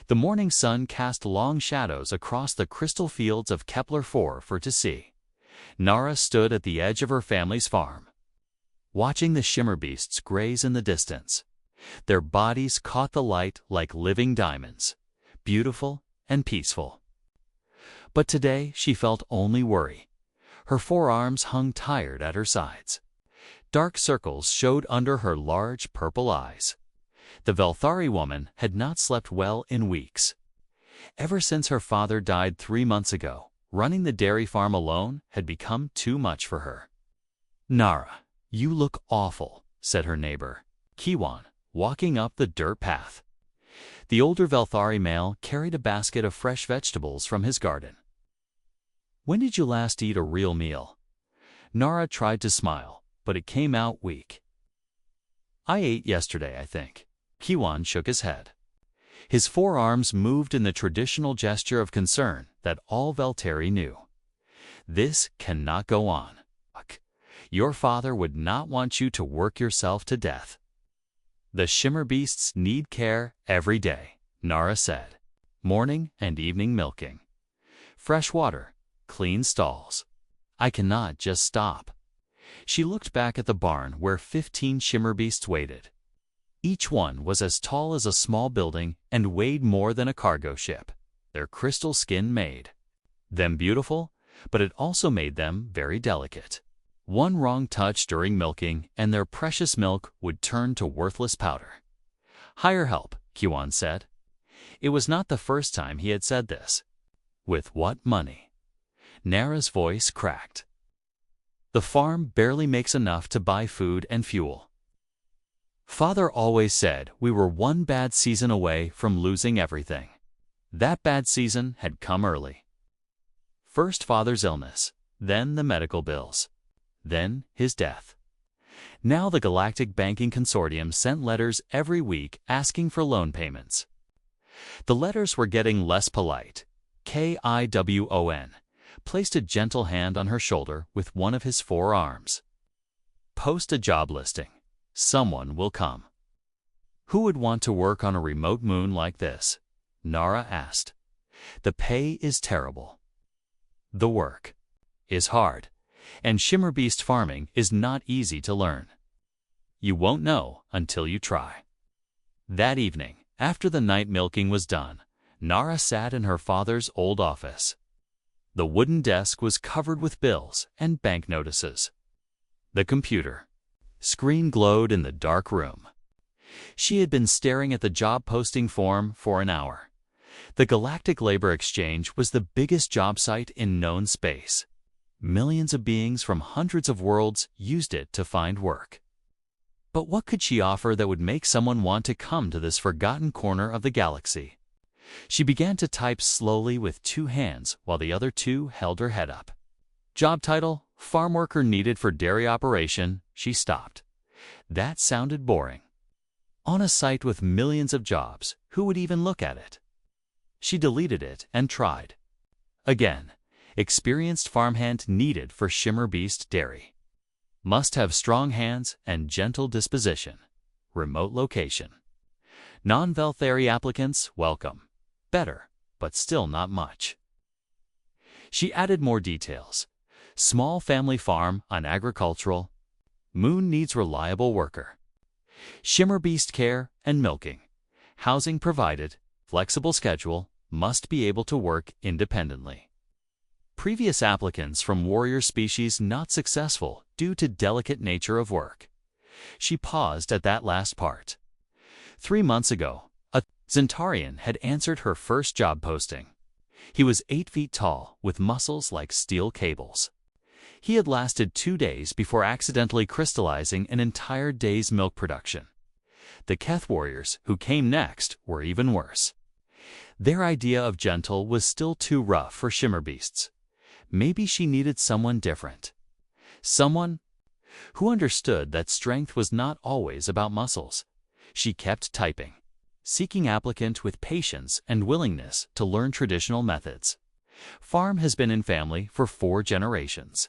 The morning sun cast long shadows across the crystal fields of Kepler-4 for to see. Nara stood at the edge of her family's farm, watching the shimmer beasts graze in the distance. Their bodies caught the light like living diamonds, beautiful and peaceful. But today she felt only worry. Her forearms hung tired at her sides. Dark circles showed under her large purple eyes. The Velthari woman had not slept well in weeks. Ever since her father died 3 months ago, running the dairy farm alone had become too much for her. "Nara, you look awful," said her neighbor, Kiwan, walking up the dirt path. The older Velthari male carried a basket of fresh vegetables from his garden. "When did you last eat a real meal?" Nara tried to smile, but it came out weak. "I ate yesterday, I think." Kiwan shook his head. His forearms moved in the traditional gesture of concern that all Veltari knew. "This cannot go on. Your father would not want you to work yourself to death." "The shimmer beasts need care every day," Nara said. "Morning and evening milking. Fresh water, clean stalls. I cannot just stop." She looked back at the barn where 15 shimmer beasts waited. Each one was as tall as a small building and weighed more than a cargo ship. Their crystal skin made them beautiful, but it also made them very delicate. One wrong touch during milking and their precious milk would turn to worthless powder. "Hire help," Kiwan said. It was not the first time he had said this. "With what money?" Nara's voice cracked. "The farm barely makes enough to buy food and fuel. Father always said we were one bad season away from losing everything. That bad season had come early. First Father's illness, then the medical bills, then his death. Now the Galactic Banking Consortium sent letters every week asking for loan payments. The letters were getting less polite. Kiwon placed a gentle hand on her shoulder with one of his 4 arms. "Post a job listing. Someone will come." "Who would want to work on a remote moon like this?" Nara asked. "The pay is terrible. The work is hard, and shimmer beast farming is not easy to learn. You won't know until you try." That evening, after the night milking was done, Nara sat in her father's old office. The wooden desk was covered with bills and bank notices. The computer screen glowed in the dark room. She had been staring at the job posting form for an hour. The Galactic Labor Exchange was the biggest job site in known space. Millions of beings from hundreds of worlds used it to find work. But what could she offer that would make someone want to come to this forgotten corner of the galaxy? She began to type slowly with 2 hands while the other 2 held her head up. Job title, farm worker needed for dairy operation. She stopped. That sounded boring. On a site with millions of jobs, who would even look at it? She deleted it and tried. Again, experienced farmhand needed for shimmer beast dairy. Must have strong hands and gentle disposition. Remote location. Non-Velthari applicants welcome. Better, but still not much. She added more details. Small family farm on agricultural. Moon needs reliable worker. Shimmer beast care and milking. Housing provided. Flexible schedule. Must be able to work independently. Previous applicants from warrior species not successful due to delicate nature of work. She paused at that last part. 3 months ago, a Zentarian had answered her first job posting. He was 8 feet tall with muscles like steel cables. He had lasted 2 days before accidentally crystallizing an entire day's milk production. The Keth warriors who came next were even worse. Their idea of gentle was still too rough for shimmer beasts. Maybe she needed someone different. Someone who understood that strength was not always about muscles. She kept typing, seeking applicant with patience and willingness to learn traditional methods. Farm has been in family for 4 generations.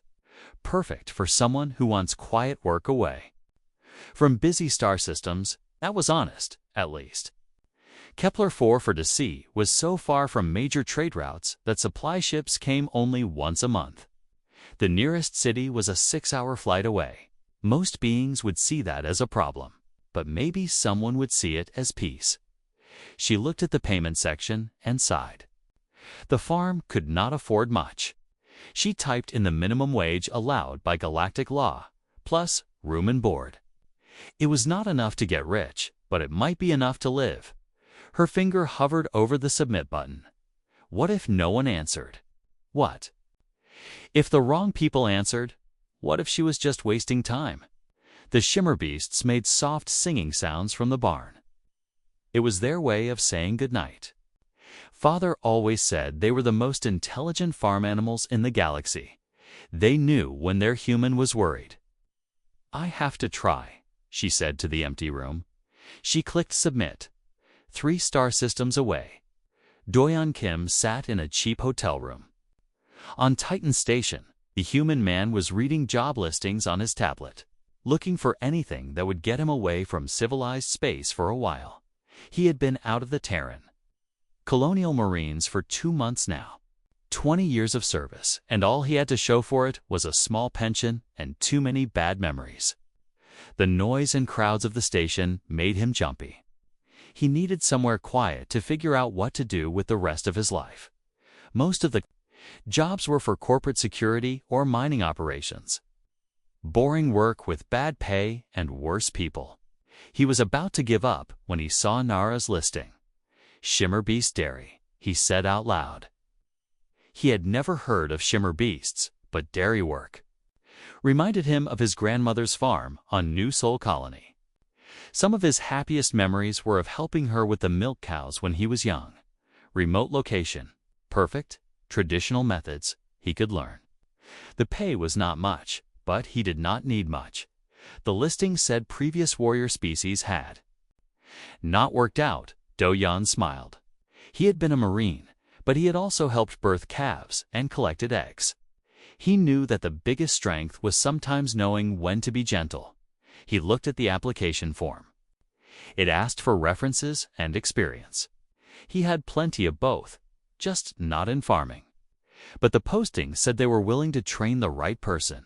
Perfect for someone who wants quiet work away. From busy star systems, that was honest, at least. Kepler-4 for Sea was so far from major trade routes that supply ships came only once a month. The nearest city was a 6-hour flight away. Most beings would see that as a problem, but maybe someone would see it as peace. She looked at the payment section and sighed. The farm could not afford much. She typed in the minimum wage allowed by galactic law, plus room and board. It was not enough to get rich, but it might be enough to live. Her finger hovered over the submit button. What if no one answered? What? If the wrong people answered, what if she was just wasting time? The shimmer beasts made soft singing sounds from the barn. It was their way of saying goodnight. Father always said they were the most intelligent farm animals in the galaxy. They knew when their human was worried. "I have to try," she said to the empty room. She clicked submit. 3 star systems away. Do-yeon Kim sat in a cheap hotel room. On Titan Station, the human man was reading job listings on his tablet, looking for anything that would get him away from civilized space for a while. He had been out of the Terran Colonial Marines for 2 months now. 20 years of service, and all he had to show for it was a small pension and too many bad memories. The noise and crowds of the station made him jumpy. He needed somewhere quiet to figure out what to do with the rest of his life. Most of the jobs were for corporate security or mining operations. Boring work with bad pay and worse people. He was about to give up when he saw Nara's listing. "Shimmer Beast Dairy," he said out loud. He had never heard of shimmer beasts, but dairy work reminded him of his grandmother's farm on New Sol Colony. Some of his happiest memories were of helping her with the milk cows when he was young. Remote location, perfect, traditional methods, he could learn. The pay was not much, but he did not need much. The listing said previous warrior species had not worked out. Do-yeon smiled. He had been a Marine, but he had also helped birth calves and collected eggs. He knew that the biggest strength was sometimes knowing when to be gentle. He looked at the application form. It asked for references and experience. He had plenty of both, just not in farming. But the posting said they were willing to train the right person.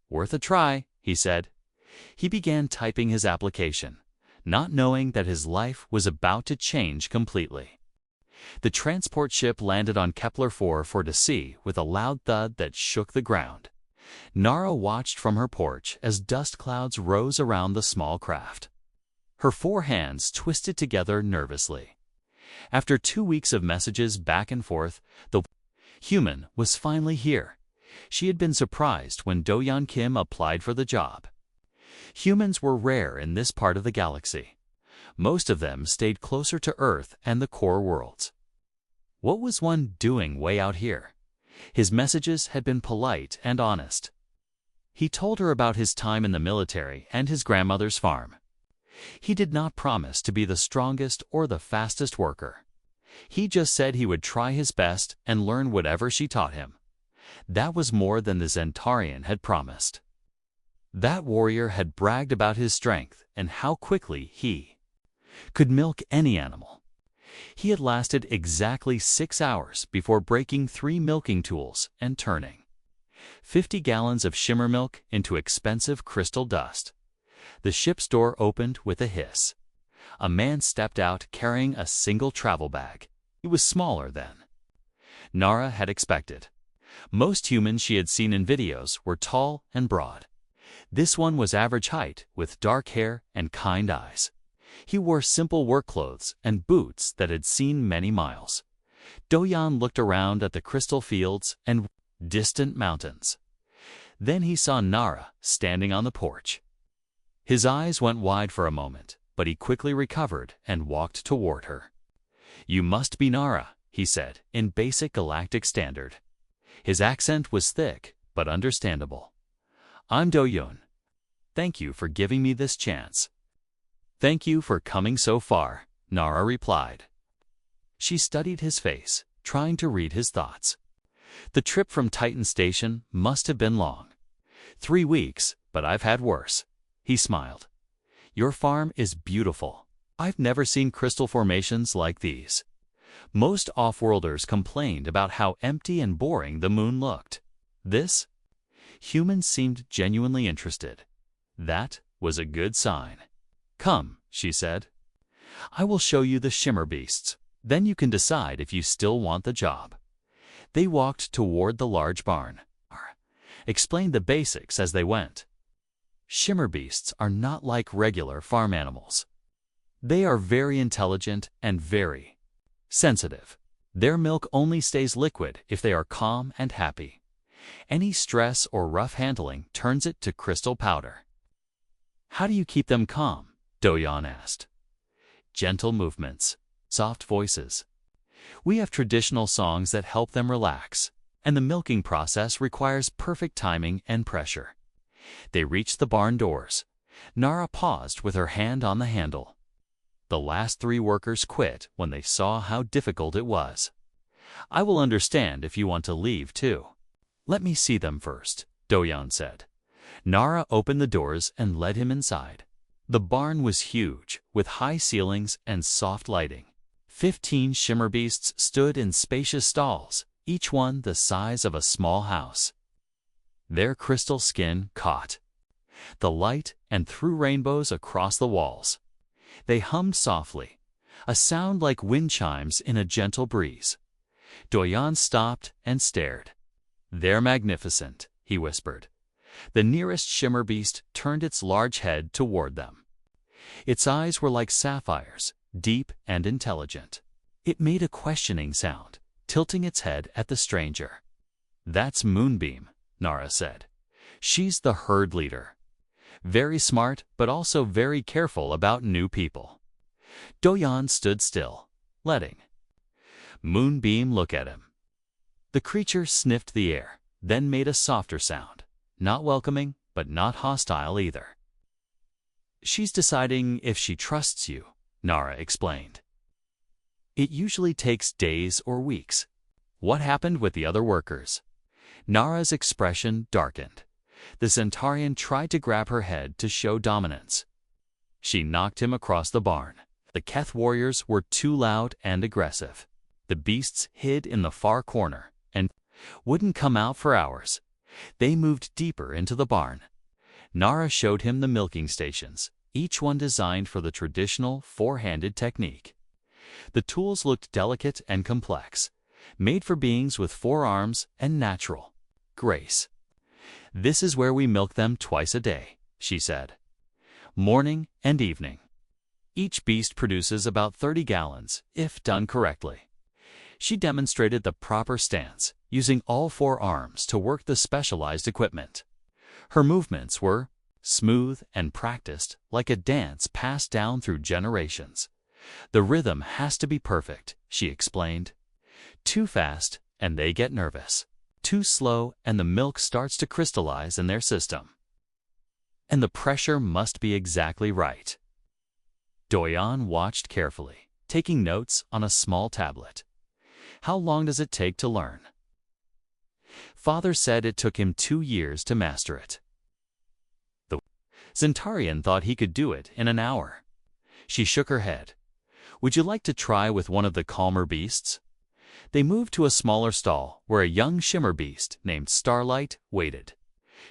"Worth a try," he said. He began typing his application, not knowing that his life was about to change completely. The transport ship landed on Kepler-4 for Sea with a loud thud that shook the ground. Nara watched from her porch as dust clouds rose around the small craft. Her 4 hands twisted together nervously. After 2 weeks of messages back and forth, the human was finally here. She had been surprised when Do-yeon Kim applied for the job. Humans were rare in this part of the galaxy. Most of them stayed closer to Earth and the core worlds. What was one doing way out here? His messages had been polite and honest. He told her about his time in the military and his grandmother's farm. He did not promise to be the strongest or the fastest worker. He just said he would try his best and learn whatever she taught him. That was more than the Zentarian had promised. That warrior had bragged about his strength and how quickly he could milk any animal. He had lasted exactly 6 hours before breaking 3 milking tools and turning 50 gallons of shimmer milk into expensive crystal dust. The ship's door opened with a hiss. A man stepped out carrying a single travel bag. It was smaller than Nara had expected. Most humans she had seen in videos were tall and broad. This one was average height, with dark hair and kind eyes. He wore simple work clothes and boots that had seen many miles. Do-yeon looked around at the crystal fields and distant mountains. Then he saw Nara standing on the porch. His eyes went wide for a moment, but he quickly recovered and walked toward her. "You must be Nara," he said, in basic galactic standard. His accent was thick, but understandable. "I'm Do-yeon. Thank you for giving me this chance." "Thank you for coming so far," Nara replied. She studied his face, trying to read his thoughts. The trip from Titan Station must have been long. 3 weeks, but I've had worse. He smiled. "Your farm is beautiful. I've never seen crystal formations like these. Most off-worlders complained about how empty and boring the moon looked. This? Humans seemed genuinely interested. That was a good sign. Come, she said. I will show you the shimmer beasts. Then you can decide if you still want the job. They walked toward the large barn. Explained the basics as they went. Shimmer beasts are not like regular farm animals. They are very intelligent and very sensitive. Their milk only stays liquid if they are calm and happy. Any stress or rough handling turns it to crystal powder. How do you keep them calm? Do-yeon asked. Gentle movements, soft voices. We have traditional songs that help them relax, and the milking process requires perfect timing and pressure. They reached the barn doors. Nara paused with her hand on the handle. The last 3 workers quit when they saw how difficult it was. I will understand if you want to leave too. Let me see them first, Do-yeon said. Nara opened the doors and led him inside. The barn was huge, with high ceilings and soft lighting. 15 shimmer beasts stood in spacious stalls, each one the size of a small house. Their crystal skin caught the light and threw rainbows across the walls. They hummed softly, a sound like wind chimes in a gentle breeze. Do-yeon stopped and stared. They're magnificent, he whispered. The nearest shimmer beast turned its large head toward them. Its eyes were like sapphires, deep and intelligent. It made a questioning sound, tilting its head at the stranger. That's Moonbeam, Nara said. She's the herd leader. Very smart, but also very careful about new people. Do-yeon stood still, letting Moonbeam look at him. The creature sniffed the air, then made a softer sound, not welcoming, but not hostile either. She's deciding if she trusts you, Nara explained. It usually takes days or weeks. What happened with the other workers? Nara's expression darkened. The Centaurian tried to grab her head to show dominance. She knocked him across the barn. The Keth warriors were too loud and aggressive. The beasts hid in the far corner and wouldn't come out for hours. They moved deeper into the barn. Nara showed him the milking stations, each one designed for the traditional 4-handed technique. The tools looked delicate and complex, made for beings with 4 arms and natural grace. This is where we milk them twice a day, she said. Morning and evening. Each beast produces about 30 gallons, if done correctly. She demonstrated the proper stance, using all 4 arms to work the specialized equipment. Her movements were smooth and practiced, like a dance passed down through generations. The rhythm has to be perfect, she explained. Too fast, and they get nervous. Too slow, and the milk starts to crystallize in their system. And the pressure must be exactly right. Do-yeon watched carefully, taking notes on a small tablet. How long does it take to learn? Father said it took him 2 years to master it. The Centaurian thought he could do it in an hour. She shook her head. Would you like to try with one of the calmer beasts? They moved to a smaller stall where a young shimmer beast named Starlight waited.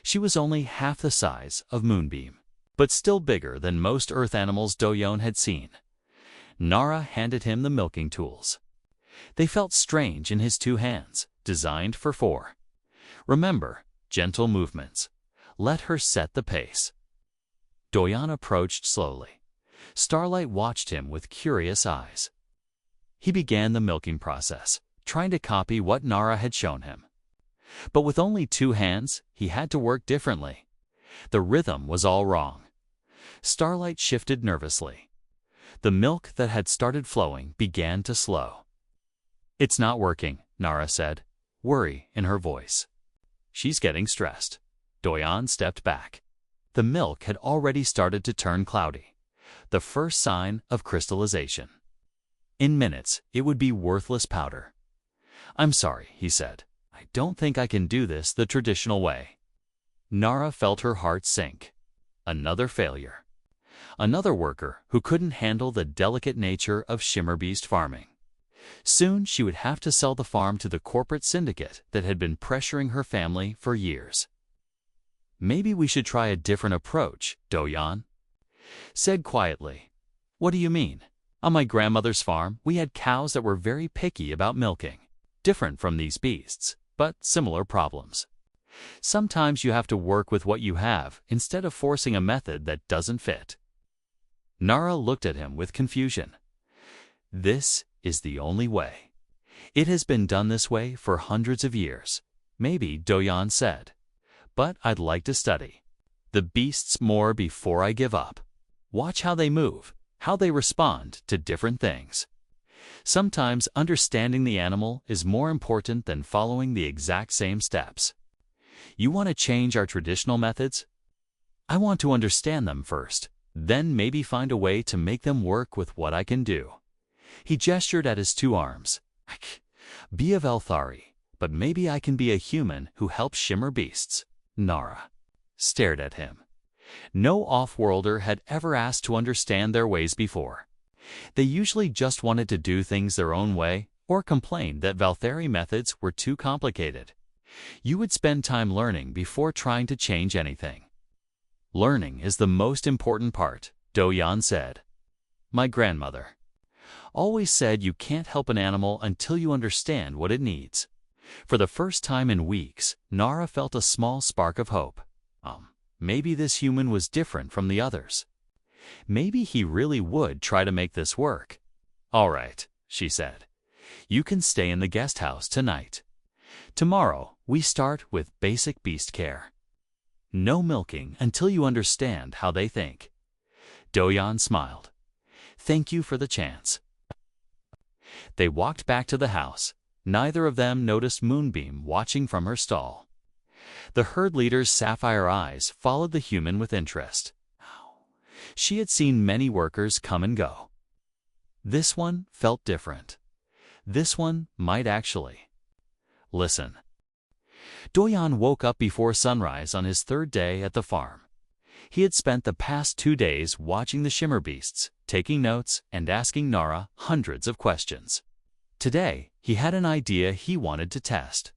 She was only half the size of Moonbeam, but still bigger than most earth animals Do-yeon had seen. Nara handed him the milking tools. They felt strange in his 2 hands, designed for 4. Remember, gentle movements. Let her set the pace. Do-yeon approached slowly. Starlight watched him with curious eyes. He began the milking process, trying to copy what Nara had shown him. But with only 2 hands, he had to work differently. The rhythm was all wrong. Starlight shifted nervously. The milk that had started flowing began to slow. It's not working, Nara said, worry in her voice. She's getting stressed. Do-yeon stepped back. The milk had already started to turn cloudy, the first sign of crystallization. In minutes, it would be worthless powder. I'm sorry, he said. I don't think I can do this the traditional way. Nara felt her heart sink. Another failure. another worker who couldn't handle the delicate nature of shimmerbeast farming. Soon she would have to sell the farm to the corporate syndicate that had been pressuring her family for years. "Maybe we should try a different approach," Do-yeon said quietly. "What do you mean?" "On my grandmother's farm, we had cows that were very picky about milking. Different from these beasts, but similar problems. Sometimes you have to work with what you have instead of forcing a method that doesn't fit." Nara looked at him with confusion. "This is the only way. It has been done this way for hundreds of years." "Maybe," Do-yeon said, "but I'd like to study the beasts more before I give up. Watch how they move, how they respond to different things. Sometimes understanding the animal is more important than following the exact same steps." "You want to change our traditional methods?" "I want to understand them first, then maybe find a way to make them work with what I can do." He gestured at his two arms. "Be a Velthari, but maybe I can be a human who helps shimmer beasts." Nara stared at him. No off-worlder had ever asked to understand their ways before. They usually just wanted to do things their own way or complained that Velthari methods were too complicated. You would spend time learning before trying to change anything. "Learning is the most important part," Do-yeon said. "My grandmother always said you can't help an animal until you understand what it needs." For the first time in weeks, Nara felt a small spark of hope. Maybe this human was different from the others. Maybe he really would try to make this work. "All right," she said. "You can stay in the guest house tonight. Tomorrow, we start with basic beast care. No milking until you understand how they think." Do-yeon smiled. "Thank you for the chance." They walked back to the house. Neither of them noticed Moonbeam watching from her stall. The herd leader's sapphire eyes followed the human with interest. She had seen many workers come and go. This one felt different. This one might actually listen. Do-yeon woke up before sunrise on his third day at the farm. He had spent the past 2 days watching the shimmer beasts, taking notes, and asking Nara hundreds of questions. Today, he had an idea he wanted to test.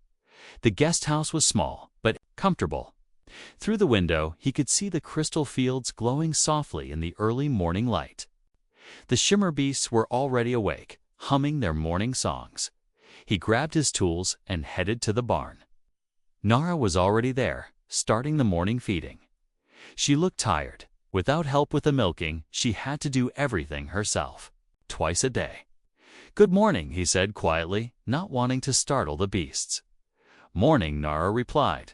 The guest house was small, but comfortable. Through the window, he could see the crystal fields glowing softly in the early morning light. The shimmer beasts were already awake, humming their morning songs. He grabbed his tools and headed to the barn. Nara was already there, starting the morning feeding. She looked tired. Without help with the milking, she had to do everything herself, twice a day. "Good morning," he said quietly, not wanting to startle the beasts. "Morning," Nara replied.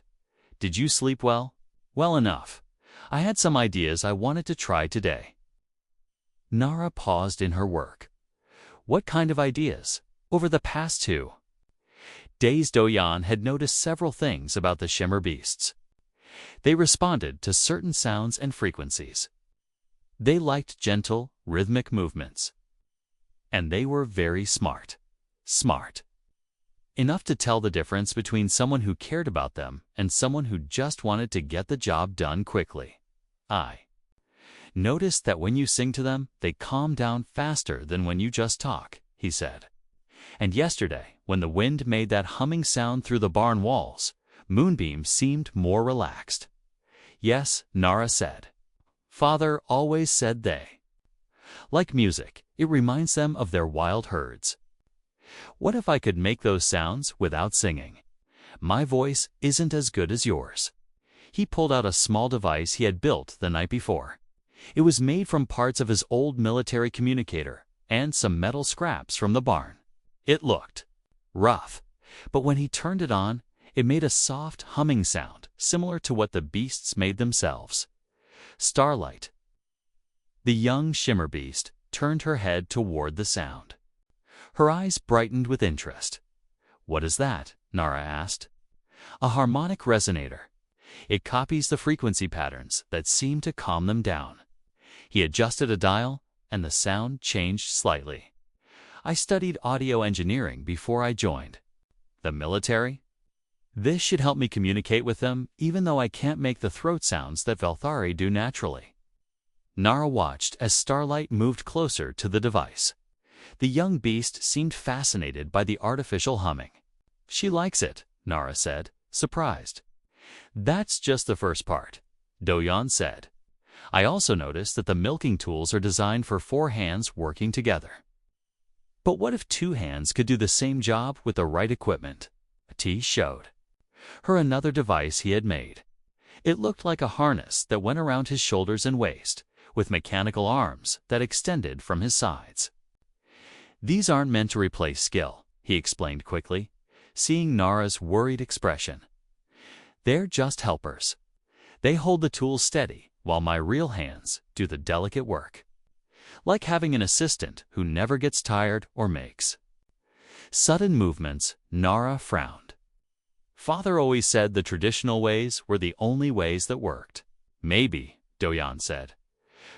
"Did you sleep well?" "Well enough. I had some ideas I wanted to try today." Nara paused in her work. "What kind of ideas?" "Over the past 2 days, Do-yeon had noticed several things about the shimmer beasts. They responded to certain sounds and frequencies. They liked gentle, rhythmic movements. And they were very smart. Smart enough to tell the difference between someone who cared about them and someone who just wanted to get the job done quickly. "I noticed that when you sing to them, they calm down faster than when you just talk," he said. "And yesterday, when the wind made that humming sound through the barn walls, Moonbeam seemed more relaxed." "Yes," Nara said. "Father always said they like music. It reminds them of their wild herds." "What if I could make those sounds without singing? My voice isn't as good as yours." He pulled out a small device he had built the night before. It was made from parts of his old military communicator and some metal scraps from the barn. It looked rough, but when he turned it on, it made a soft humming sound similar to what the beasts made themselves. "Starlight." The young shimmer beast turned her head toward the sound. Her eyes brightened with interest. "What is that?" Nara asked. "A harmonic resonator. It copies the frequency patterns that seem to calm them down." He adjusted a dial, and the sound changed slightly. "I studied audio engineering before I joined the military. This should help me communicate with them, even though I can't make the throat sounds that Velthari do naturally." Nara watched as Starlight moved closer to the device. The young beast seemed fascinated by the artificial humming. "She likes it," Nara said, surprised. "That's just the first part," Do-yeon said. "I also noticed that the milking tools are designed for 4 hands working together." But what if 2 hands could do the same job with the right equipment? T showed her another device he had made. It looked like a harness that went around his shoulders and waist, with mechanical arms that extended from his sides. "These aren't meant to replace skill," he explained quickly, seeing Nara's worried expression. "They're just helpers. They hold the tools steady while my real hands do the delicate work. Like having an assistant who never gets tired or makes sudden movements." Nara frowned. "Father always said the traditional ways were the only ways that worked." "Maybe," Do-yeon said.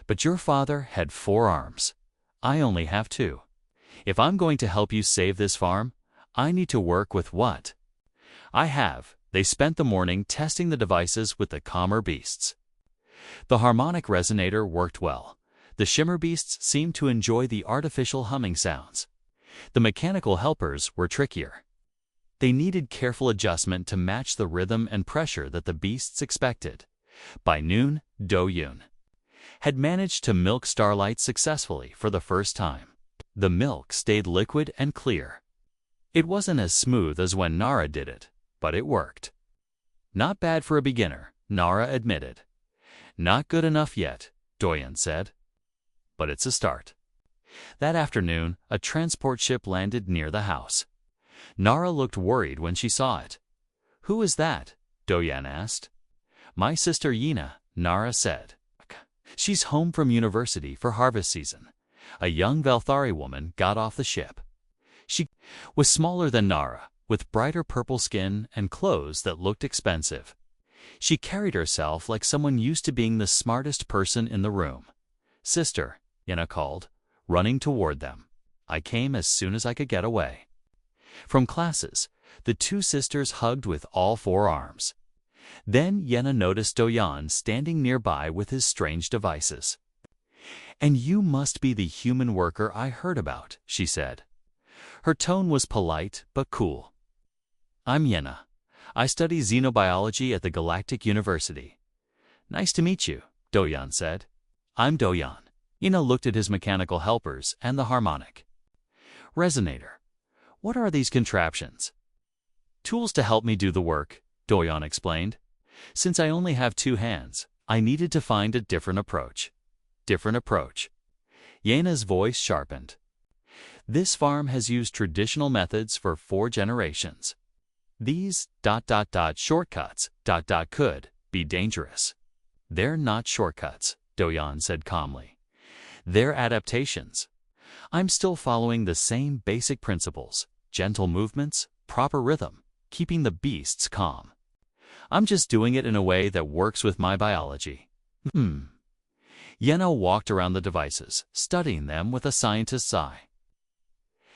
"But your father had 4 arms. I only have 2. If I'm going to help you save this farm, I need to work with what I have." They spent the morning testing the devices with the calmer beasts. The harmonic resonator worked well. The shimmer beasts seemed to enjoy the artificial humming sounds. The mechanical helpers were trickier. They needed careful adjustment to match the rhythm and pressure that the beasts expected. By noon, Do-yeon had managed to milk Starlight successfully for the first time. The milk stayed liquid and clear. It wasn't as smooth as when Nara did it, but it worked. "Not bad for a beginner," Nara admitted. "Not good enough yet," Do-yeon said. "But it's a start." That afternoon, a transport ship landed near the house. Nara looked worried when she saw it. "Who is that?" Do-yeon asked. "My sister Yina," Nara said. "She's home from university for harvest season." A young Valthari woman got off the ship. She was smaller than Nara, with brighter purple skin and clothes that looked expensive. She carried herself like someone used to being the smartest person in the room. "Sister," Yina called, running toward them. "I came as soon as I could get away." From classes, the 2 sisters hugged with all 4 arms. Then Yena noticed Do-yeon standing nearby with his strange devices. "And you must be the human worker I heard about," she said. Her tone was polite but cool. "I'm Yena. I study xenobiology at the Galactic University." "Nice to meet you," Do-yeon said. "I'm Do-yeon." Yena looked at his mechanical helpers and the harmonic resonator. "What are these contraptions?" "Tools to help me do the work," Do-yeon explained. "Since I only have 2 hands, I needed to find a different approach." "Different approach." Yena's voice sharpened. "This farm has used traditional methods for 4 generations. These ... shortcuts ... could be dangerous." "They're not shortcuts," Do-yeon said calmly. "They're adaptations. I'm still following the same basic principles: gentle movements, proper rhythm, keeping the beasts calm. I'm just doing it in a way that works with my biology." Yena walked around the devices, studying them with a scientist's eye.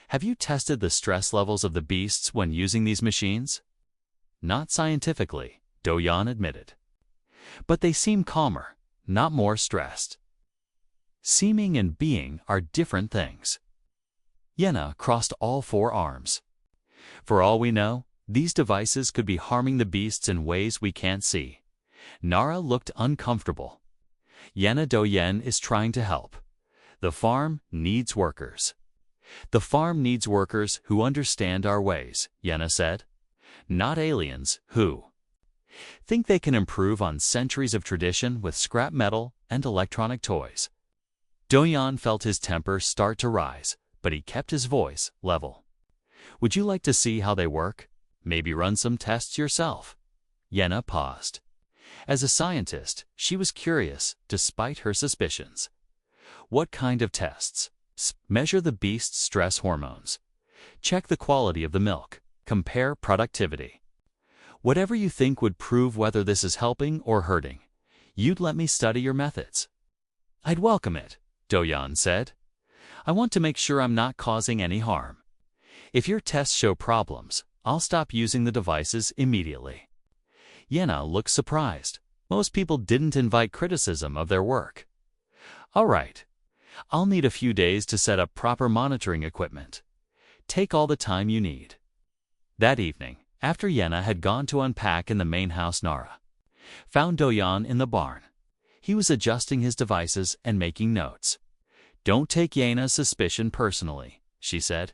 "Have you tested the stress levels of the beasts when using these machines?" "Not scientifically," Do-yeon admitted. "But they seem calmer, not more stressed." Seeming and being are different things. Yena crossed all 4 arms. "For all we know, these devices could be harming the beasts in ways we can't see." Nara looked uncomfortable. "Yena, Do-yeon is trying to help. The farm needs workers." "The farm needs workers who understand our ways," Yena said. "Not aliens who think they can improve on centuries of tradition with scrap metal and electronic toys." Do-yeon felt his temper start to rise, but he kept his voice level. "Would you like to see how they work? Maybe run some tests yourself?" Yena paused. As a scientist, she was curious, despite her suspicions. "What kind of tests?" "Measure the beast's stress hormones. Check the quality of the milk. Compare productivity. Whatever you think would prove whether this is helping or hurting. You'd let me study your methods." "I'd welcome it," Do-yeon said. "I want to make sure I'm not causing any harm. If your tests show problems, I'll stop using the devices immediately." Yena looked surprised. Most people didn't invite criticism of their work. All right. I'll need a few days to set up proper monitoring equipment. Take all the time you need. That evening, after Yenna had gone to unpack in the main house, Nara found Doyan in the barn. He was adjusting his devices and making notes. Don't take Yenna's suspicion personally, she said.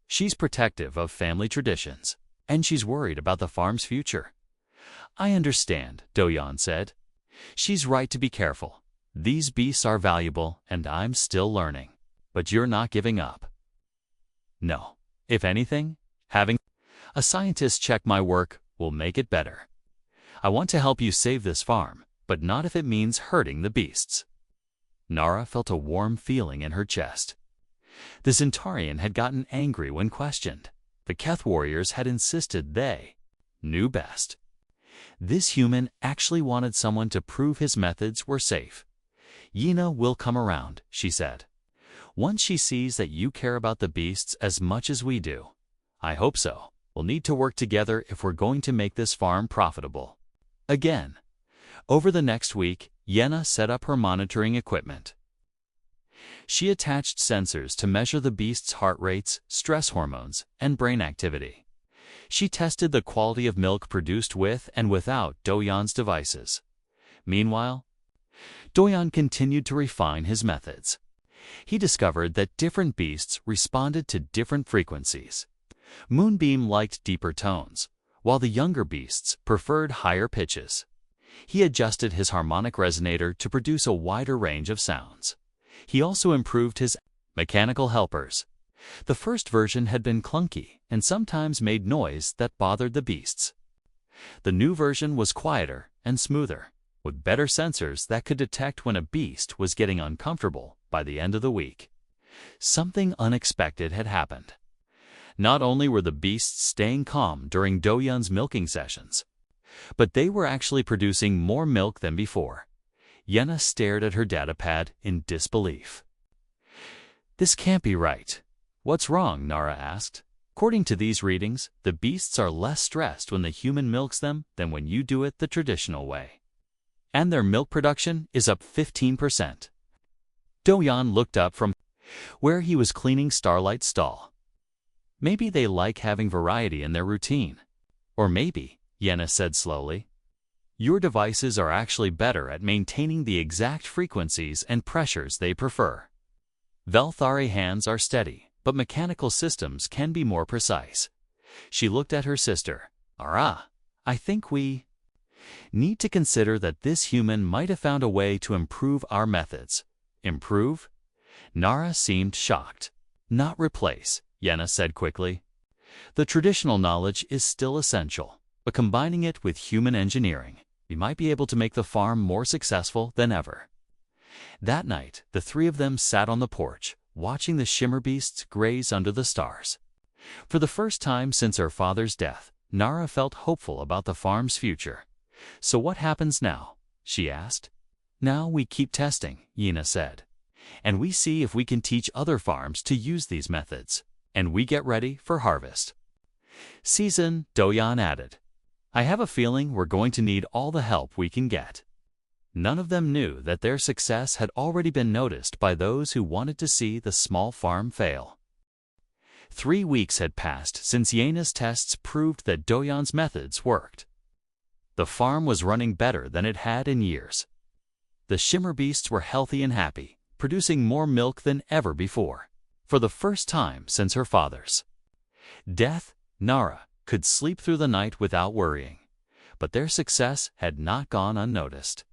She's protective of family traditions, and she's worried about the farm's future. I understand, Doyan said. She's right to be careful. These beasts are valuable, and I'm still learning. But you're not giving up. No. If anything, having a scientist check my work will make it better. I want to help you save this farm, but not if it means hurting the beasts. Nara felt a warm feeling in her chest. The Centaurian had gotten angry when questioned. The Keth warriors had insisted they knew best. This human actually wanted someone to prove his methods were safe. Yenna will come around, she said. Once she sees that you care about the beasts as much as we do. I hope so. We'll need to work together if we're going to make this farm profitable. Again. Over the next week, Yenna set up her monitoring equipment. She attached sensors to measure the beasts' heart rates, stress hormones, and brain activity. She tested the quality of milk produced with and without Doyan's devices. Meanwhile, Doyan continued to refine his methods. He discovered that different beasts responded to different frequencies. Moonbeam liked deeper tones, while the younger beasts preferred higher pitches. He adjusted his harmonic resonator to produce a wider range of sounds. He also improved his mechanical helpers. The first version had been clunky and sometimes made noise that bothered the beasts. The new version was quieter and smoother, with better sensors that could detect when a beast was getting uncomfortable by the end of the week. Something unexpected had happened. Not only were the beasts staying calm during Doyan's milking sessions, but they were actually producing more milk than before. Yenna stared at her datapad in disbelief. This can't be right. What's wrong? Nara asked. According to these readings, the beasts are less stressed when the human milks them than when you do it the traditional way. And their milk production is up 15%. Doyan looked up from where he was cleaning Starlight's stall. Maybe they like having variety in their routine. Or maybe, Yenna said slowly, your devices are actually better at maintaining the exact frequencies and pressures they prefer. Velthari hands are steady, but mechanical systems can be more precise. She looked at her sister. I think we need to consider that this human might have found a way to improve our methods. Improve? Nara seemed shocked. Not replace, Yenna said quickly. The traditional knowledge is still essential, but combining it with human engineering, we might be able to make the farm more successful than ever. That night, the three of them sat on the porch, watching the shimmer beasts graze under the stars. For the first time since her father's death, Nara felt hopeful about the farm's future. So what happens now? She asked. Now we keep testing, Yenna said. And we see if we can teach other farms to use these methods. And we get ready for harvest. Season, Doyan added. I have a feeling we're going to need all the help we can get. None of them knew that their success had already been noticed by those who wanted to see the small farm fail. 3 weeks had passed since Yenna's tests proved that Doyan's methods worked. The farm was running better than it had in years. The shimmer beasts were healthy and happy, producing more milk than ever before, for the first time since her father's death. Nara could sleep through the night without worrying, but their success had not gone unnoticed.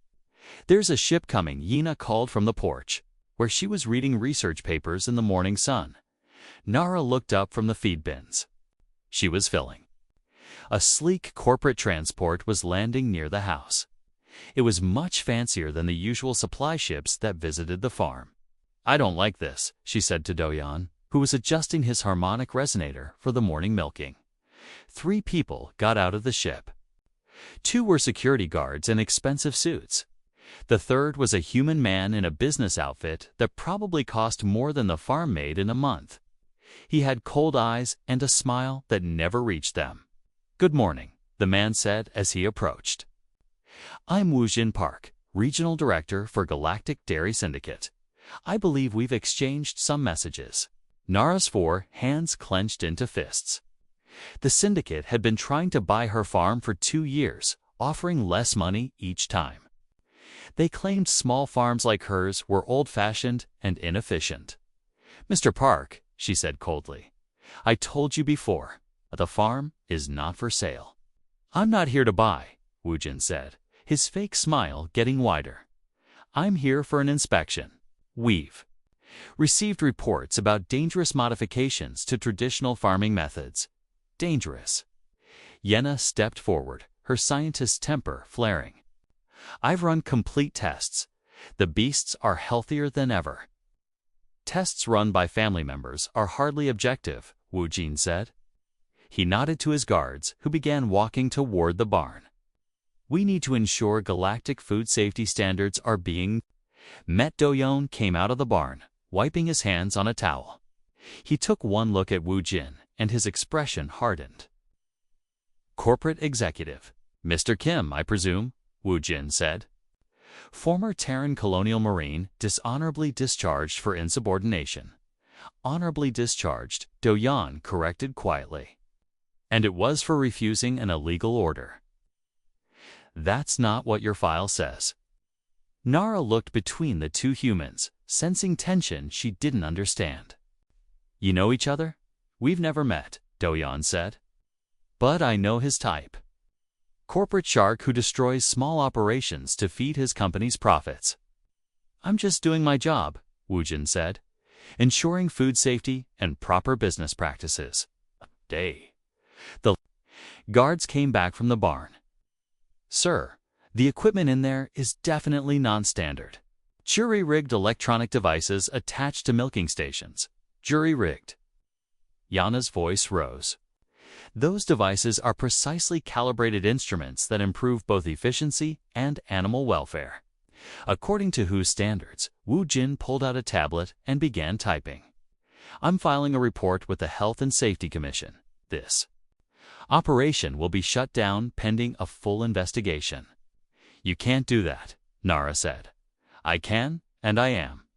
There's a ship coming, Yenna called from the porch, where she was reading research papers in the morning sun. Nara looked up from the feed bins she was filling. A sleek corporate transport was landing near the house. It was much fancier than the usual supply ships that visited the farm. I don't like this, she said to Doyan, who was adjusting his harmonic resonator for the morning milking. 3 people got out of the ship. 2 were security guards in expensive suits. The third was a human man in a business outfit that probably cost more than the farm made in a month. He had cold eyes and a smile that never reached them. Good morning, the man said as he approached. I'm Woojin Park, Regional Director for Galactic Dairy Syndicate. I believe we've exchanged some messages. Nara's four hands clenched into fists. The syndicate had been trying to buy her farm for 2 years, offering less money each time. They claimed small farms like hers were old-fashioned and inefficient. "Mr. Park," she said coldly, "I told you before, the farm is not for sale." "I'm not here to buy," Wu Jin said, his fake smile getting wider. "I'm here for an inspection. We've received reports about dangerous modifications to traditional farming methods." Dangerous. Yenna stepped forward, her scientist's temper flaring. "I've run complete tests. The beasts are healthier than ever." "Tests run by family members are hardly objective," Wu Jin said. He nodded to his guards, who began walking toward the barn. "We need to ensure galactic food safety standards are being met." Doyon came out of the barn, wiping his hands on a towel. He took one look at Wu Jin, and his expression hardened. "Corporate executive. Mr. Kim, I presume," Wu Jin said. "Former Terran Colonial Marine dishonorably discharged for insubordination." "Honorably discharged," Doyon corrected quietly. "And it was for refusing an illegal order." "That's not what your file says." Nara looked between the two humans, sensing tension she didn't understand. "You know each other?" "We've never met," Doyon said. "But I know his type. Corporate shark who destroys small operations to feed his company's profits." "I'm just doing my job," Wu Jin said, "ensuring food safety and proper business practices." The guards came back from the barn. "Sir, the equipment in there is definitely non-standard. Jury-rigged electronic devices attached to milking stations." "Jury-rigged." Yana's voice rose. "Those devices are precisely calibrated instruments that improve both efficiency and animal welfare." According to whose standards, Wu Jin pulled out a tablet and began typing. "I'm filing a report with the Health and Safety Commission. This operation will be shut down pending a full investigation." "You can't do that," Nara said. "I can, and I am.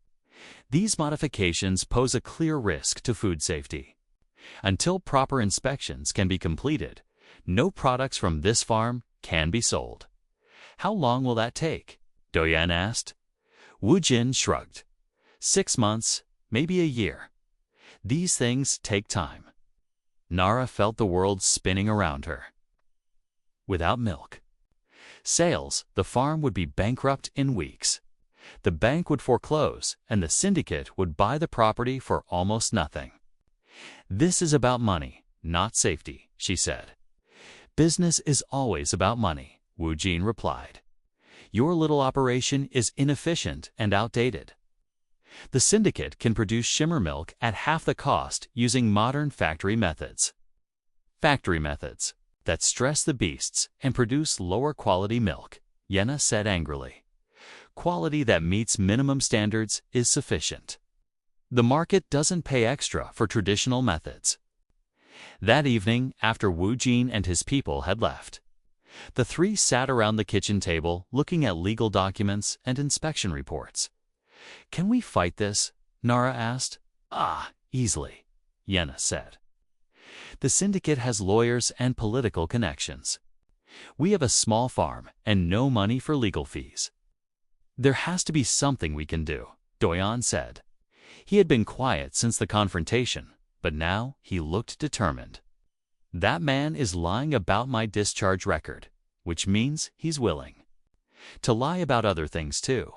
These modifications pose a clear risk to food safety. Until proper inspections can be completed, no products from this farm can be sold." "How long will that take?" Doyon asked. Wu Jin shrugged. 6 months, maybe a year. These things take time. Nara felt the world spinning around her. Without milk sales, the farm would be bankrupt in weeks. The bank would foreclose, and the syndicate would buy the property for almost nothing. "This is about money, not safety," she said. "Business is always about money," Wu Jin replied. "Your little operation is inefficient and outdated. The syndicate can produce shimmer milk at half the cost using modern factory methods. Factory methods that stress the beasts and produce lower quality milk," Yenna said angrily. "Quality that meets minimum standards is sufficient. The market doesn't pay extra for traditional methods." That evening, after Wu Jin and his people had left, the three sat around the kitchen table looking at legal documents and inspection reports. "Can we fight this?" Nara asked. Easily," Yenna said. "The syndicate has lawyers and political connections. We have a small farm and no money for legal fees." "There has to be something we can do," Doyon said. He had been quiet since the confrontation, but now he looked determined. "That man is lying about my discharge record, which means he's willing to lie about other things too."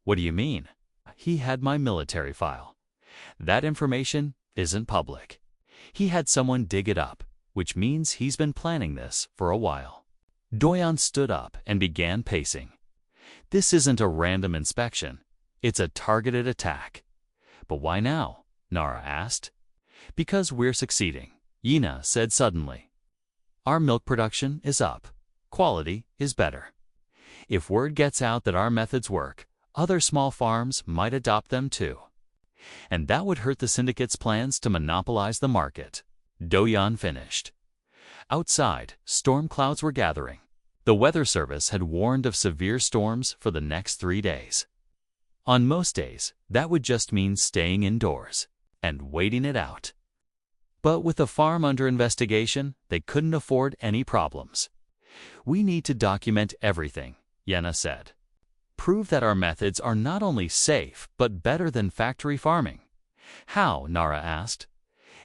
"What do you mean?" "He had my military file. That information isn't public. He had someone dig it up, which means he's been planning this for a while." Doyon stood up and began pacing. "This isn't a random inspection. It's a targeted attack." "But why now?" Nara asked. "Because we're succeeding," Yenna said suddenly. "Our milk production is up. Quality is better. If word gets out that our methods work, other small farms might adopt them too. And that would hurt the syndicate's plans to monopolize the market." Doyon finished. Outside, storm clouds were gathering. The weather service had warned of severe storms for the next 3 days. On most days, that would just mean staying indoors and waiting it out. But with the farm under investigation, they couldn't afford any problems. "We need to document everything," Yenna said. "Prove that our methods are not only safe, but better than factory farming." "How?" Nara asked.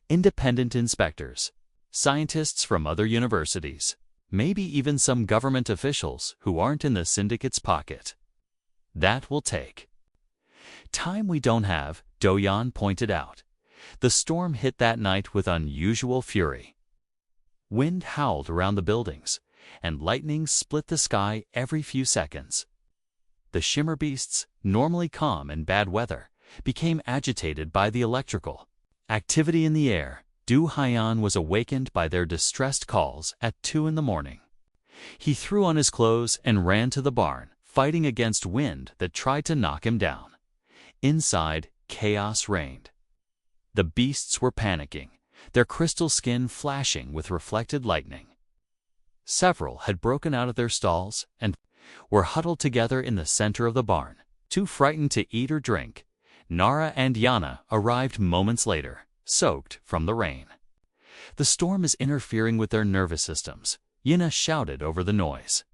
"Independent inspectors, scientists from other universities, maybe even some government officials who aren't in the syndicate's pocket. That will take time we don't have," Do-yeon pointed out. The storm hit that night with unusual fury. Wind howled around the buildings, and lightning split the sky every few seconds. The shimmer beasts, normally calm in bad weather, became agitated by the electrical activity in the air. Do-hyun was awakened by their distressed calls at 2 in the morning. He threw on his clothes and ran to the barn, fighting against wind that tried to knock him down. Inside, chaos reigned. The beasts were panicking, their crystal skin flashing with reflected lightning. Several had broken out of their stalls and were huddled together in the center of the barn, too frightened to eat or drink. Nara and Yana arrived moments later, soaked from the rain. "The storm is interfering with their nervous systems," Yana shouted over the noise.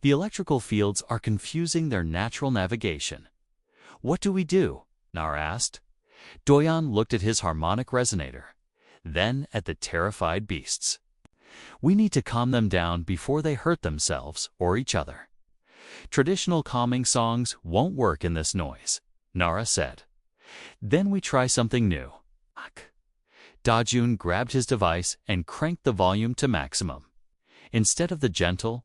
"The electrical fields are confusing their natural navigation." "What do we do?" Nara asked. Do-yeon looked at his harmonic resonator, then at the terrified beasts. "We need to calm them down before they hurt themselves or each other." "Traditional calming songs won't work in this noise," Nara said. "Then we try something new." Da-jun grabbed his device and cranked the volume to maximum. Instead of the gentle,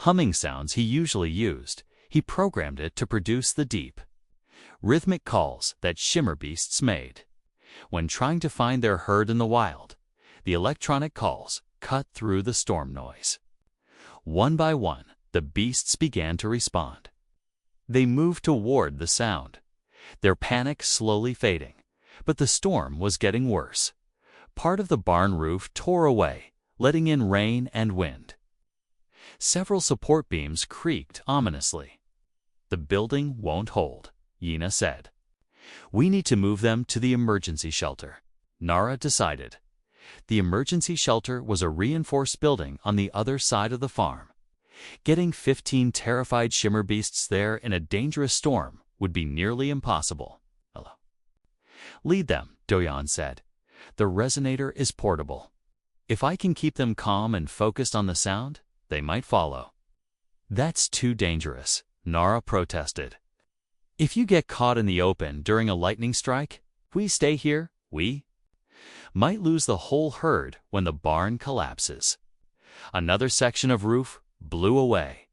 humming sounds he usually used, he programmed it to produce the deep, rhythmic calls that shimmer beasts made. When trying to find their herd in the wild, the electronic calls cut through the storm noise. One by one, the beasts began to respond. They moved toward the sound, their panic slowly fading, but the storm was getting worse. Part of the barn roof tore away, letting in rain and wind. Several support beams creaked ominously. "The building won't hold," Yina said. "We need to move them to the emergency shelter," Nara decided. The emergency shelter was a reinforced building on the other side of the farm. Getting 15 terrified shimmer beasts there in a dangerous storm would be nearly impossible. "Lead them," Do-yeon said. "The resonator is portable. If I can keep them calm and focused on the sound, they might follow." "That's too dangerous," Nara protested. "If you get caught in the open during a lightning strike, we stay here, we might lose the whole herd when the barn collapses." Another section of roof blew away,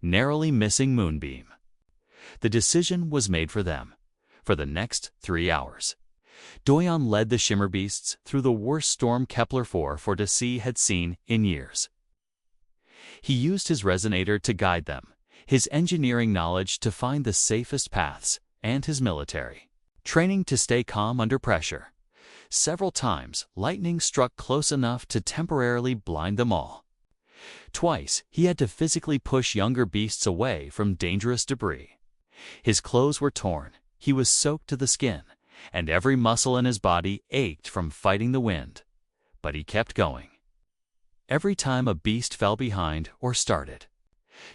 narrowly missing Moonbeam. The decision was made for them. For the next 3 hours, Do-yeon led the shimmer beasts through the worst storm Kepler-4 had seen in years. He used his resonator to guide them, his engineering knowledge to find the safest paths, and his military training to stay calm under pressure. Several times, lightning struck close enough to temporarily blind them all. Twice, he had to physically push younger beasts away from dangerous debris. His clothes were torn, he was soaked to the skin, and every muscle in his body ached from fighting the wind. But he kept going. Every time a beast fell behind or started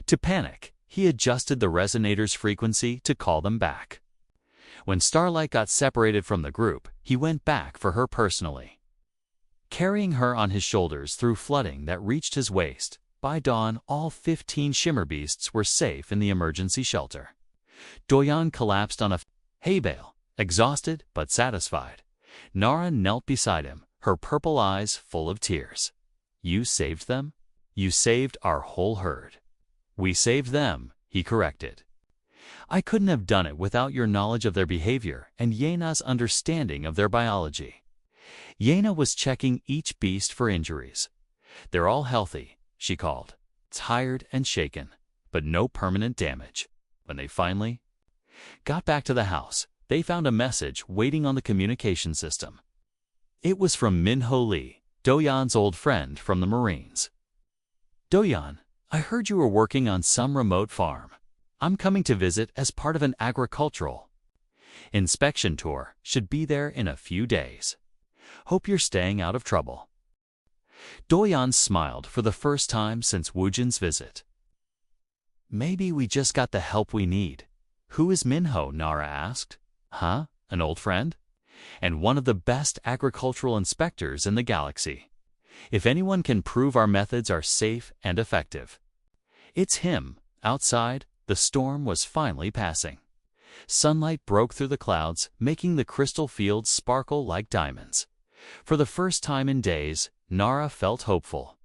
to panic, he adjusted the resonator's frequency to call them back. When Starlight got separated from the group, he went back for her personally. Carrying her on his shoulders through flooding that reached his waist, by dawn all 15 shimmer beasts were safe in the emergency shelter. Do-yeon collapsed on a hay bale, exhausted but satisfied. Nara knelt beside him, her purple eyes full of tears. "You saved them? You saved our whole herd." "We saved them," he corrected. "I couldn't have done it without your knowledge of their behavior and Yena's understanding of their biology." Yena was checking each beast for injuries. "They're all healthy," she called, "tired and shaken, but no permanent damage." When they finally got back to the house, they found a message waiting on the communication system. It was from Min-ho Lee, Do-yeon's old friend from the Marines. "Do-yeon, I heard you were working on some remote farm. I'm coming to visit as part of an agricultural inspection tour. Should be there in a few days. Hope you're staying out of trouble." Doyan smiled for the first time since Woojin's visit. "Maybe we just got the help we need." "Who is Minho?" Nara asked. "Huh? An old friend? And one of the best agricultural inspectors in the galaxy. If anyone can prove our methods are safe and effective, it's him." Outside, the storm was finally passing. Sunlight broke through the clouds, making the crystal fields sparkle like diamonds. For the first time in days, Nara felt hopeful.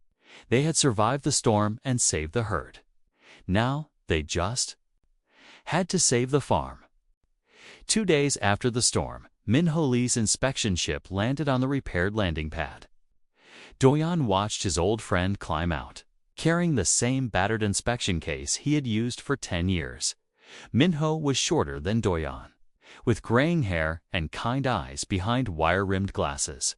They had survived the storm and saved the herd. Now, they just had to save the farm. 2 days after the storm, Minho Lee's inspection ship landed on the repaired landing pad. Doyan watched his old friend climb out, carrying the same battered inspection case he had used for 10 years. Minho was shorter than Doyan, with graying hair and kind eyes behind wire-rimmed glasses.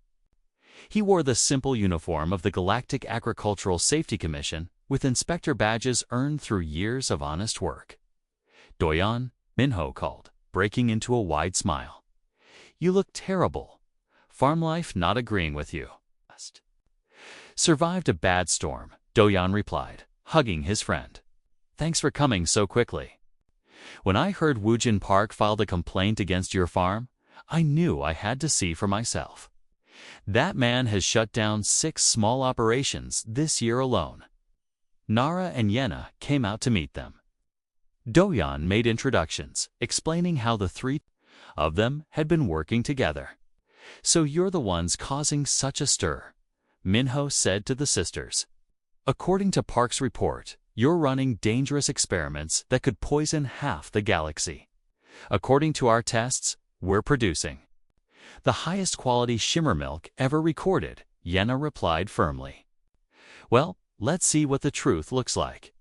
He wore the simple uniform of the Galactic Agricultural Safety Commission, with inspector badges earned through years of honest work. "Doyan," Minho called, breaking into a wide smile. "You look terrible. Farm life not agreeing with you." "Survived a bad storm," Doyan replied, hugging his friend. "Thanks for coming so quickly. When I heard Woojin Park filed a complaint against your farm, I knew I had to see for myself. That man has shut down 6 small operations this year alone." Nara and Yenna came out to meet them. Doyan made introductions, explaining how the 3 of them had been working together. "So you're the ones causing such a stir," Minho said to the sisters. "According to Park's report, you're running dangerous experiments that could poison half the galaxy. According to our tests, we're producing the highest quality shimmer milk ever recorded," Yenna replied firmly. "Well, let's see what the truth looks like."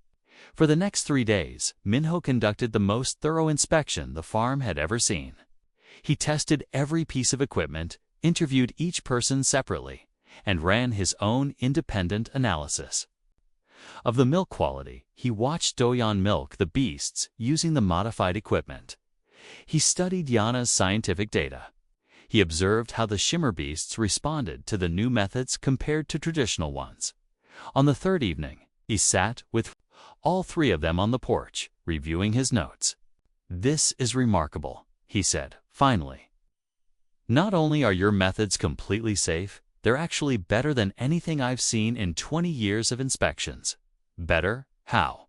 For the next 3 days, Minho conducted the most thorough inspection the farm had ever seen. He tested every piece of equipment, interviewed each person separately, and ran his own independent analysis. Of the milk quality, he watched Doyan milk the beasts using the modified equipment. He studied Yana's scientific data. He observed how the shimmer beasts responded to the new methods compared to traditional ones. On the 3rd evening, he sat with all 3 of them on the porch, reviewing his notes. "This is remarkable," he said, finally. "Not only are your methods completely safe, they're actually better than anything I've seen in 20 years of inspections." "Better? How?"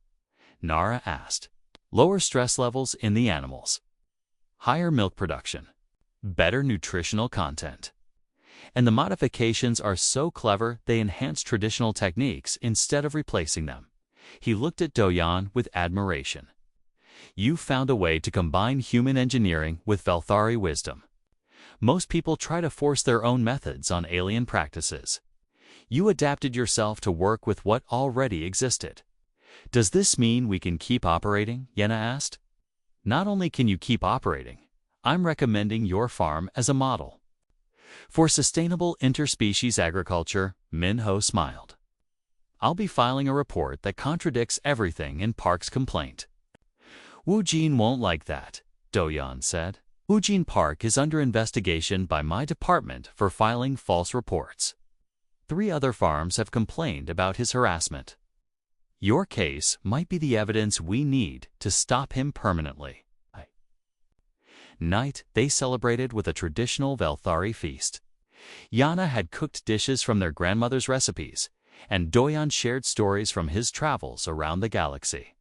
Nara asked. "Lower stress levels in the animals, higher milk production, better nutritional content. And the modifications are so clever they enhance traditional techniques instead of replacing them." He looked at Doyan with admiration. "You found a way to combine human engineering with Velthari wisdom. Most people try to force their own methods on alien practices. You adapted yourself to work with what already existed." "Does this mean we can keep operating?" Yenna asked. "Not only can you keep operating, I'm recommending your farm as a model for sustainable interspecies agriculture," Minho smiled. "I'll be filing a report that contradicts everything in Park's complaint." "Woojin won't like that," Doyan said. "Woojin Park is under investigation by my department for filing false reports. 3 other farms have complained about his harassment. Your case might be the evidence we need to stop him permanently." Night, they celebrated with a traditional Velthari feast. Yana had cooked dishes from their grandmother's recipes, and Doyan shared stories from his travels around the galaxy.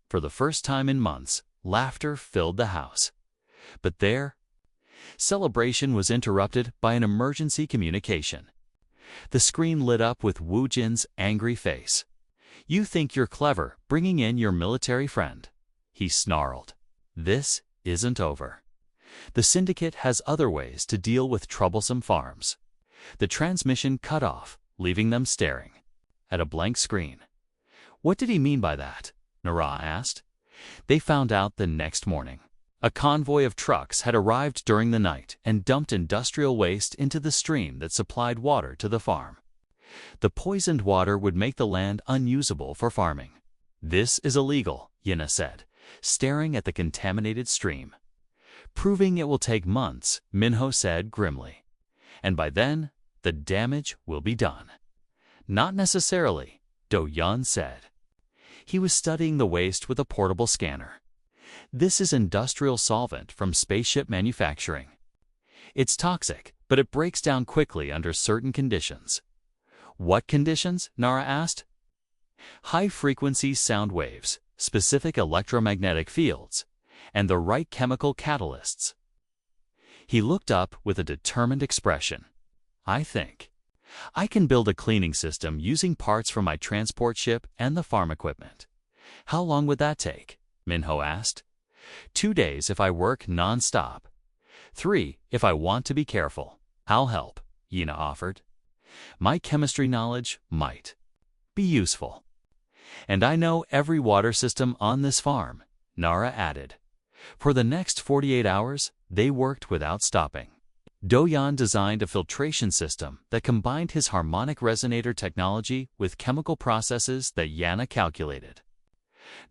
For the first time in months, laughter filled the house. But their celebration was interrupted by an emergency communication. The screen lit up with Woojin's angry face. "You think you're clever, bringing in your military friend," he snarled. "This isn't over. The Syndicate has other ways to deal with troublesome farms." The transmission cut off, leaving them staring at a blank screen. "What did he mean by that?" Nara asked. They found out the next morning. A convoy of trucks had arrived during the night and dumped industrial waste into the stream that supplied water to the farm. The poisoned water would make the land unusable for farming. "This is illegal," Yenna said. staring at the contaminated stream. "Proving it will take months," Minho said grimly. "And by then, the damage will be done." "Not necessarily," Do-yeon said. He was studying the waste with a portable scanner. "This is industrial solvent from spaceship manufacturing. It's toxic, but it breaks down quickly under certain conditions." "What conditions?" Nara asked. "High-frequency sound waves, specific electromagnetic fields, and the right chemical catalysts." He looked up with a determined expression. "I think I can build a cleaning system using parts from my transport ship and the farm equipment." "How long would that take?" Minho asked. 2 days if I work non-stop. 3 if I want to be careful." "I'll help," Yina offered. "My chemistry knowledge might be useful. And I know every water system on this farm," Nara added. For the next 48 hours, they worked without stopping. Do-yeon designed a filtration system that combined his harmonic resonator technology with chemical processes that Yana calculated.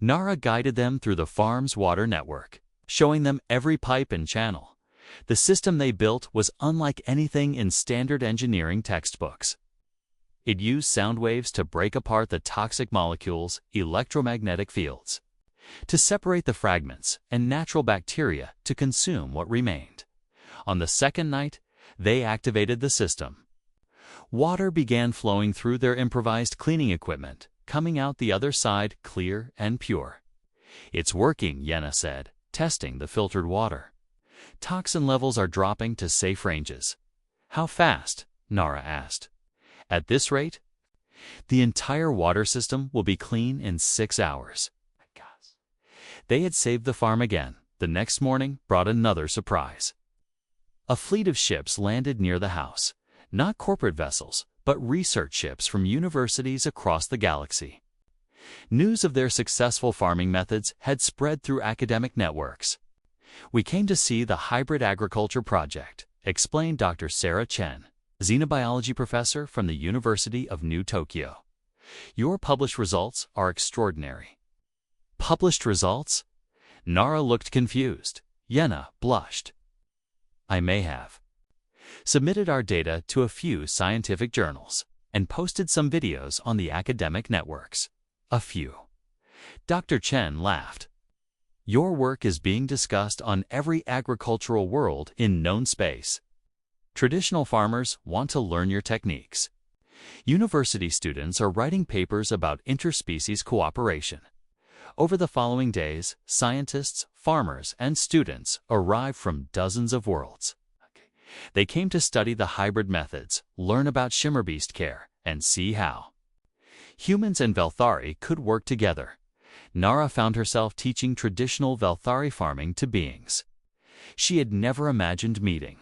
Nara guided them through the farm's water network, showing them every pipe and channel. The system they built was unlike anything in standard engineering textbooks. It used sound waves to break apart the toxic molecules' electromagnetic fields, to separate the fragments, and natural bacteria to consume what remained. On the second night, they activated the system. Water began flowing through their improvised cleaning equipment, coming out the other side clear and pure. "It's working," Yena said, testing the filtered water. "Toxin levels are dropping to safe ranges." "How fast?" Nara asked. "At this rate, the entire water system will be clean in 6 hours." They had saved the farm again. The next morning brought another surprise. A fleet of ships landed near the house. Not corporate vessels, but research ships from universities across the galaxy. News of their successful farming methods had spread through academic networks. "We came to see the hybrid agriculture project," explained Dr. Sarah Chen, xenobiology professor from the University of New Tokyo. "Your published results are extraordinary." "Published results?" Nara looked confused. Yena blushed. "I may have submitted our data to a few scientific journals and posted some videos on the academic networks." "A few." Dr. Chen laughed. "Your work is being discussed on every agricultural world in known space. Traditional farmers want to learn your techniques. University students are writing papers about interspecies cooperation. Over the following days, scientists, farmers, and students arrived from dozens of worlds. They came to study the hybrid methods, learn about shimmerbeast care, and see how humans and Velthari could work together." Nara found herself teaching traditional Velthari farming to beings she had never imagined meeting.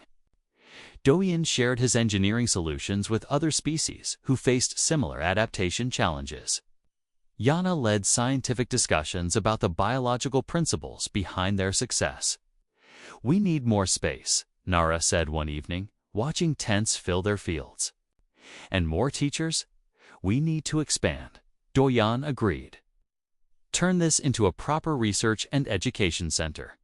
Do-yeon shared his engineering solutions with other species who faced similar adaptation challenges. Yana led scientific discussions about the biological principles behind their success. "We need more space," Nara said one evening, watching tents fill their fields. "And more teachers? We need to expand," Do-yeon agreed. "Turn this into a proper research and education center."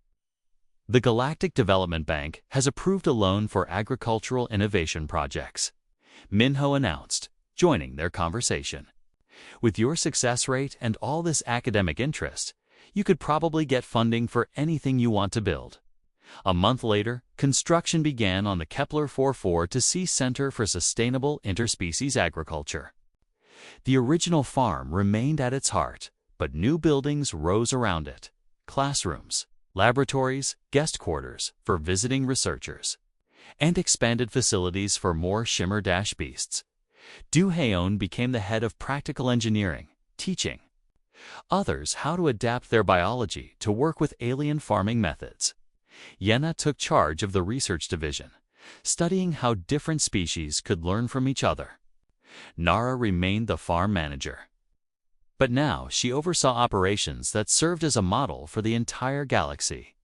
The Galactic Development Bank has approved a loan for agricultural innovation projects, Minho announced, joining their conversation. "With your success rate and all this academic interest, you could probably get funding for anything you want to build." A month later, construction began on the Kepler-44-C Center for Sustainable Interspecies Agriculture. The original farm remained at its heart, but new buildings rose around it: classrooms, laboratories, guest quarters for visiting researchers, and expanded facilities for more shimmer-beasts. Do-haeon became the head of practical engineering, teaching others how to adapt their biology to work with alien farming methods. Yena took charge of the research division, studying how different species could learn from each other. Nara remained the farm manager. But now she oversaw operations that served as a model for the entire galaxy.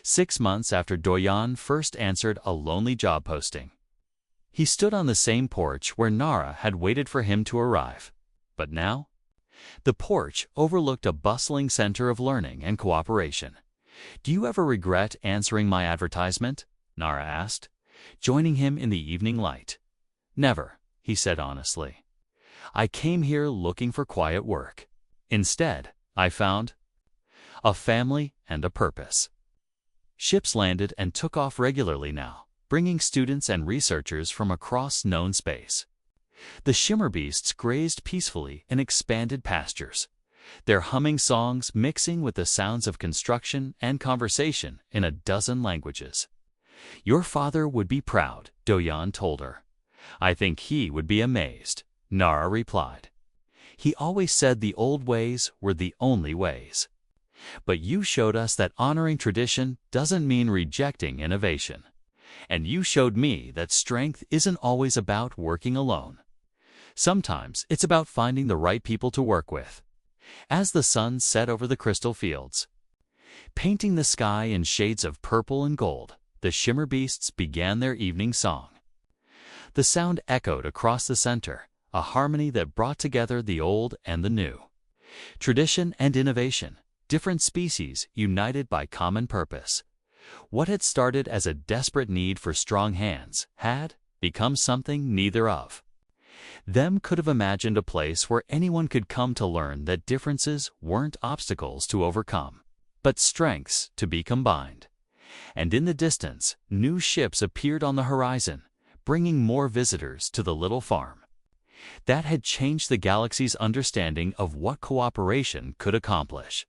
6 months after Do-yeon first answered a lonely job posting, he stood on the same porch where Nara had waited for him to arrive. But now, The porch overlooked a bustling center of learning and cooperation. "Do you ever regret answering my advertisement?" Nara asked, joining him in the evening light. "Never," he said honestly. "I came here looking for quiet work. Instead, I found a family and a purpose." Ships landed and took off regularly now, bringing students and researchers from across known space. The shimmer beasts grazed peacefully in expanded pastures, their humming songs mixing with the sounds of construction and conversation in a dozen languages. "Your father would be proud," Doyan told her. "I think he would be amazed," Nara replied. "He always said the old ways were the only ways. But you showed us that honoring tradition doesn't mean rejecting innovation. And you showed me that strength isn't always about working alone. Sometimes it's about finding the right people to work with." As the sun set over the crystal fields, painting the sky in shades of purple and gold, the shimmer beasts began their evening song. The sound echoed across the center, a harmony that brought together the old and the new. Tradition and innovation, different species united by common purpose. What had started as a desperate need for strong hands had become something neither of them could have imagined, a place where anyone could come to learn that differences weren't obstacles to overcome, but strengths to be combined. And in the distance, new ships appeared on the horizon, bringing more visitors to the little farm. That had changed the galaxy's understanding of what cooperation could accomplish.